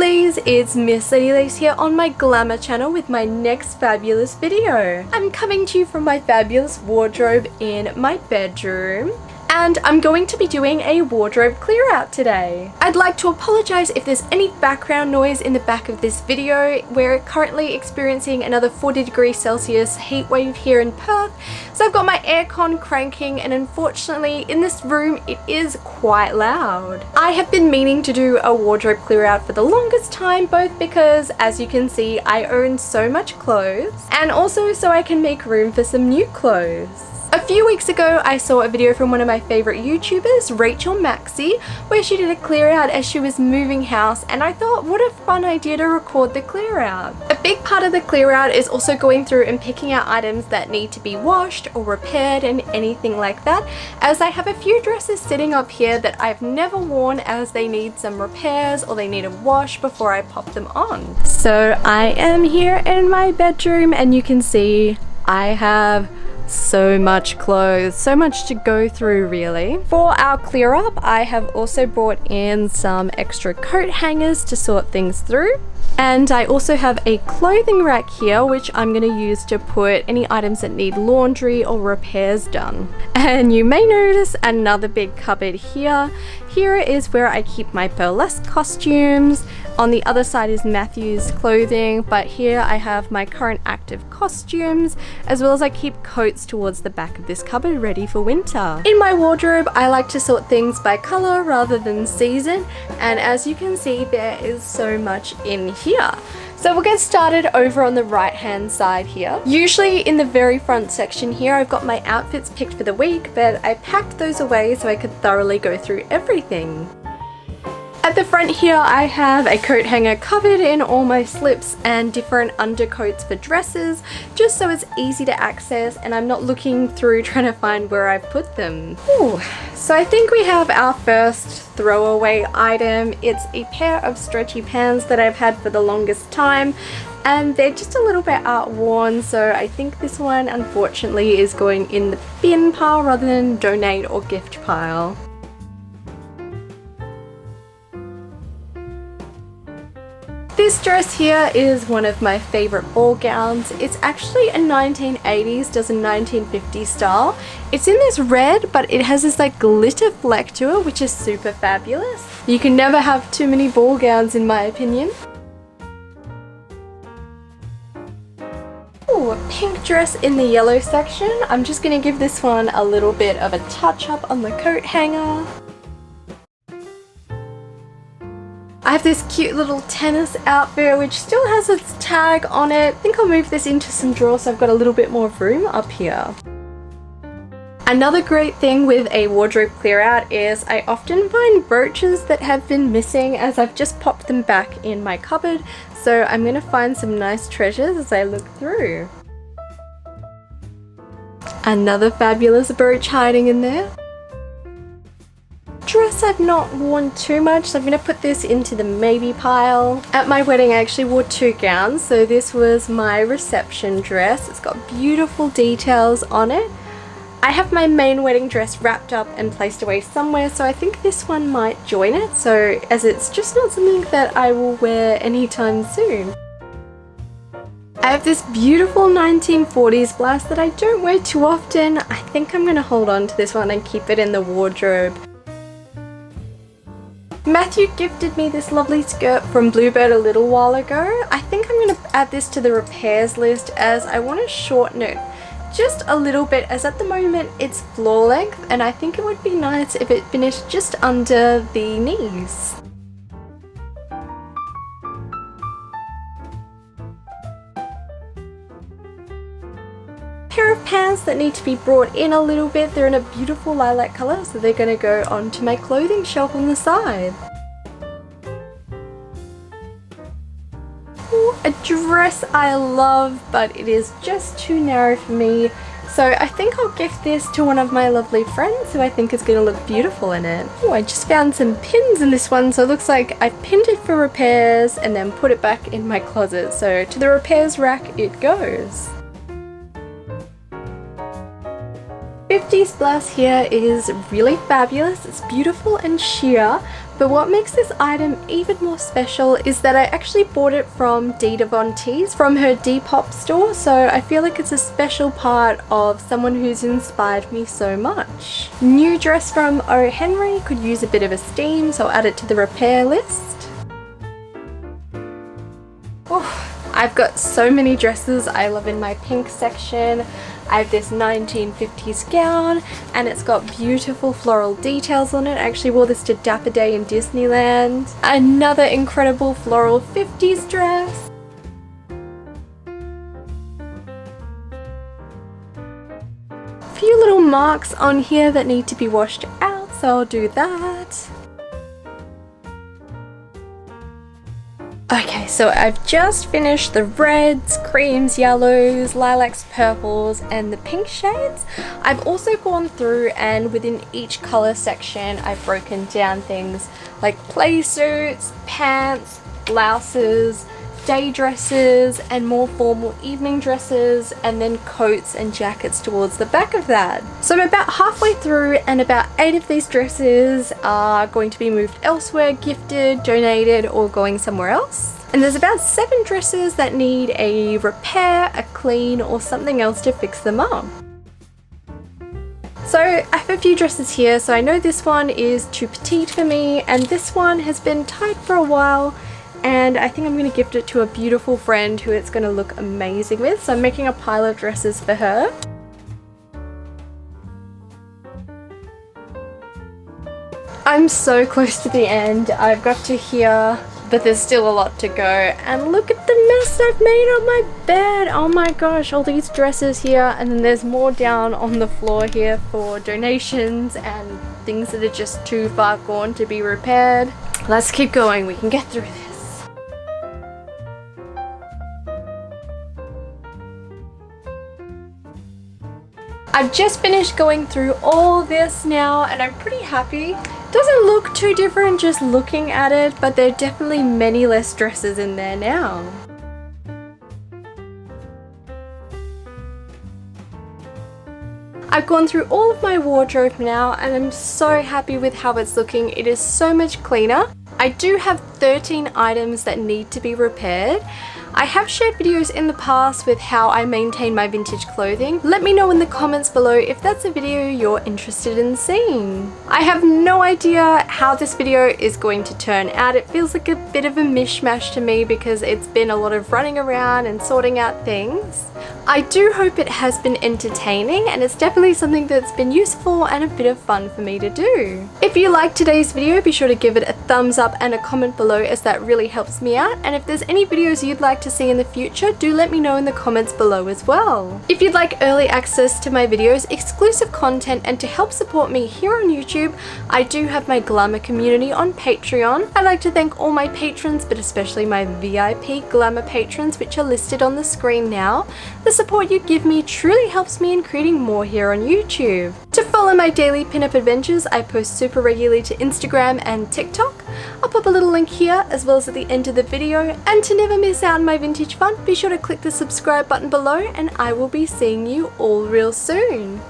lovelies, it's Miss Lady Lace here on my Glamour channel with my next fabulous video. I'm coming to you from my fabulous wardrobe in my bedroom. And I'm going to be doing a wardrobe clear out today. I'd like to apologize if there's any background noise in the back of this video. We're currently experiencing another 40 degrees Celsius heat wave here in Perth. So I've got my aircon cranking and unfortunately in this room it is quite loud. I have been meaning to do a wardrobe clear out for the longest time, both because as you can see I own so much clothes and also so I can make room for some new clothes. A few weeks ago I saw a video from one of my favourite YouTubers, Rachel Maxey, where she did a clear out as she was moving house, and I thought what a fun idea to record the clear out. A big part of the clear out is also going through and picking out items that need to be washed or repaired and anything like that, as I have a few dresses sitting up here that I've never worn as they need some repairs or they need a wash before I pop them on. So I am here in my bedroom and you can see I have so much clothes, so much to go through really. For our clear up, I have also brought in some extra coat hangers to sort things through. And I also have a clothing rack here which I'm going to use to put any items that need laundry or repairs done. And you may notice another big cupboard here. Here is where I keep my burlesque costumes. On the other side is Matthew's clothing, but here I have my current active costumes, as well as I keep coats towards the back of this cupboard ready for winter. In my wardrobe, I like to sort things by colour rather than season, and as you can see there is so much in here. So we'll get started over on the right hand side here. Usually in the very front section here I've got my outfits picked for the week, but I packed those away so I could thoroughly go through everything. At the front here I have a coat hanger covered in all my slips and different undercoats for dresses, just so it's easy to access and I'm not looking through trying to find where I've put them. Ooh. So I think we have our first throwaway item. It's a pair of stretchy pants that I've had for the longest time and they're just a little bit outworn, so I think this one unfortunately is going in the bin pile rather than donate or gift pile. This dress here is one of my favourite ball gowns. It's actually a 1980s, does a 1950s style. It's in this red, but it has this like glitter fleck to it, which is super fabulous. You can never have too many ball gowns in my opinion. Ooh, a pink dress in the yellow section. I'm just going to give this one a little bit of a touch up on the coat hanger. I have this cute little tennis outfit which still has its tag on it. I think I'll move this into some drawers so I've got a little bit more room up here. Another great thing with a wardrobe clear out is I often find brooches that have been missing as I've just popped them back in my cupboard. So I'm going to find some nice treasures as I look through. Another fabulous brooch hiding in there. Dress I've not worn too much, so I'm going to put this into the maybe pile. At my wedding I actually wore two gowns, so this was my reception dress. It's got beautiful details on it. I have my main wedding dress wrapped up and placed away somewhere, so I think this one might join it, so as it's just not something that I will wear anytime soon. I have this beautiful 1940s blouse that I don't wear too often. I think I'm going to hold on to this one and keep it in the wardrobe. Matthew gifted me this lovely skirt from Bluebird a little while ago. I think I'm going to add this to the repairs list as I want to shorten it just a little bit, as at the moment it's floor length and I think it would be nice if it finished just under the knees. Pair of pants that need to be brought in a little bit. They're in a beautiful lilac colour, so they're going to go onto my clothing shelf on the side. Ooh, a dress I love, but it is just too narrow for me, so I think I'll gift this to one of my lovely friends who I think is going to look beautiful in it. Oh, I just found some pins in this one, so it looks like I pinned it for repairs and then put it back in my closet, so to the repairs rack it goes. 50s blouse here is really fabulous. It's beautiful and sheer, But what makes this item even more special is that I actually bought it from Dita Von Teese from her Depop store, so I feel like it's a special part of someone who's inspired me so much. New dress from O. Henry, could use a bit of a steam, so I'll add it to the repair list. Oh, I've got so many dresses I love in my pink section. I have this 1950s gown and it's got beautiful floral details on it. I actually wore this to Dapper Day in Disneyland. Another incredible floral 50s dress. A few little marks on here that need to be washed out, so I'll do that. Okay, so I've just finished the reds, creams, yellows, lilacs, purples, and the pink shades. I've also gone through and within each color section I've broken down things like play suits, pants, blouses, day dresses, and more formal evening dresses, and then coats and jackets towards the back of that. So I'm about halfway through and about 8 of these dresses are going to be moved elsewhere, gifted, donated, or going somewhere else. And there's about 7 dresses that need a repair, a clean, or something else to fix them up. So I have a few dresses here, so I know this one is too petite for me, and this one has been tied for a while, and I think I'm going to gift it to a beautiful friend who it's going to look amazing with. So I'm making a pile of dresses for her. I'm so close to the end. I've got to here, but there's still a lot to go. And look at the mess I've made on my bed. Oh my gosh, all these dresses here, and then there's more down on the floor here for donations and things that are just too far gone to be repaired. Let's keep going, we can get through this. I've just finished going through all this now and I'm pretty happy. Doesn't look too different just looking at it, but there are definitely many less dresses in there now. I've gone through all of my wardrobe now and I'm so happy with how it's looking. It is so much cleaner. I do have 13 items that need to be repaired. I have shared videos in the past with how I maintain my vintage clothing. Let me know in the comments below if that's a video you're interested in seeing. I have no idea how this video is going to turn out. It feels like a bit of a mishmash to me because it's been a lot of running around and sorting out things. I do hope it has been entertaining and it's definitely something that's been useful and a bit of fun for me to do. If you liked today's video, be sure to give it a thumbs up and a comment below as that really helps me out. And if there's any videos you'd like to see in the future, do let me know in the comments below as well. If you'd like early access to my videos, exclusive content, and to help support me here on YouTube, I do have my Glamour community on Patreon. I'd like to thank all my patrons, but especially my VIP Glamour patrons, which are listed on the screen now. The support you give me truly helps me in creating more here on YouTube. To follow my daily pinup adventures, I post super regularly to Instagram and TikTok. I'll pop a little link here as well as at the end of the video. And to never miss out on my vintage fun, be sure to click the subscribe button below and I will be seeing you all real soon.